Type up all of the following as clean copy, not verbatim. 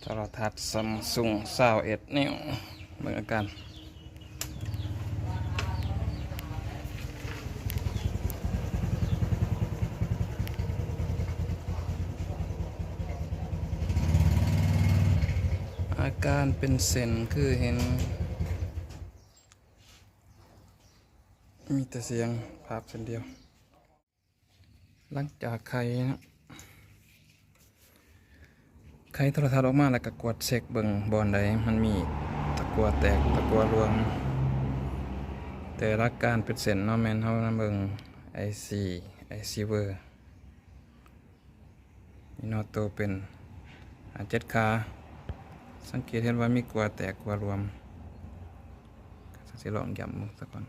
โทรทัศน์ซัมซุง21 นิ้วเบิ่งอาการเป็นเส้นคือเห็นมีแต่เสียงภาพเส้นเดียวหลังจากไขโทรทัศน์ออกมาแล้วก็กดเช็คเบิ่งบอนใดมันมีตะกั่วแตกตะกั่วรวมแต่หลักการเป็นเส้นเนาะแม่นเฮานำเบิ่ง IC เวอร์นี่เนาะตัวเป็น7 ขาสังเกตเห็นว่ามีกั่วแตกกั่วรวมก็สิลองย้ำสักก่อน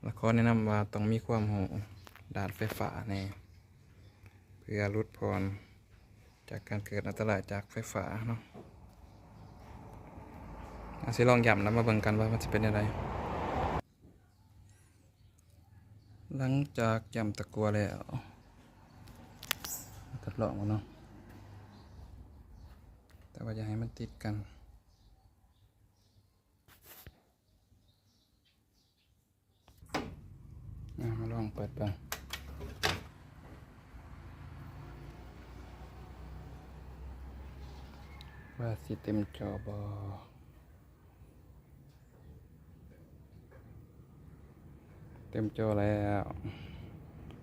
แล้วขอแนะนำว่าต้องมีความรู้ด้านไฟฟ้าแน่เพื่อลดพรจากการเกิดอันตรายจากไฟฟ้าเนาะสิลองย้ำแล้วมาเบิ่งกันว่ามันจะเป็นยังไงหลังจากย้ำตะกั่วแล้วทดลองเนาะแต่ว่าอย่าให้มันติดกันมาลองเปิดไปว่าสิเต็มจอบอเต็มจอแล้ว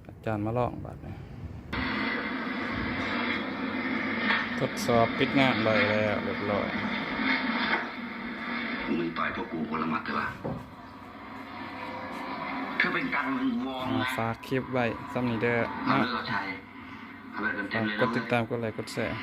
อาจารย์มาลองบัดนี้ทดสอบปิดงานเลยแล้วเรียบร้อยมึงต่อยพวกกูคนละมัดเลยป่ะถ้าเป็นการวอร์มฝากคลิปไว้ซ้ำนี้เด้อนะกดติดตามกดไลค์กดแชร์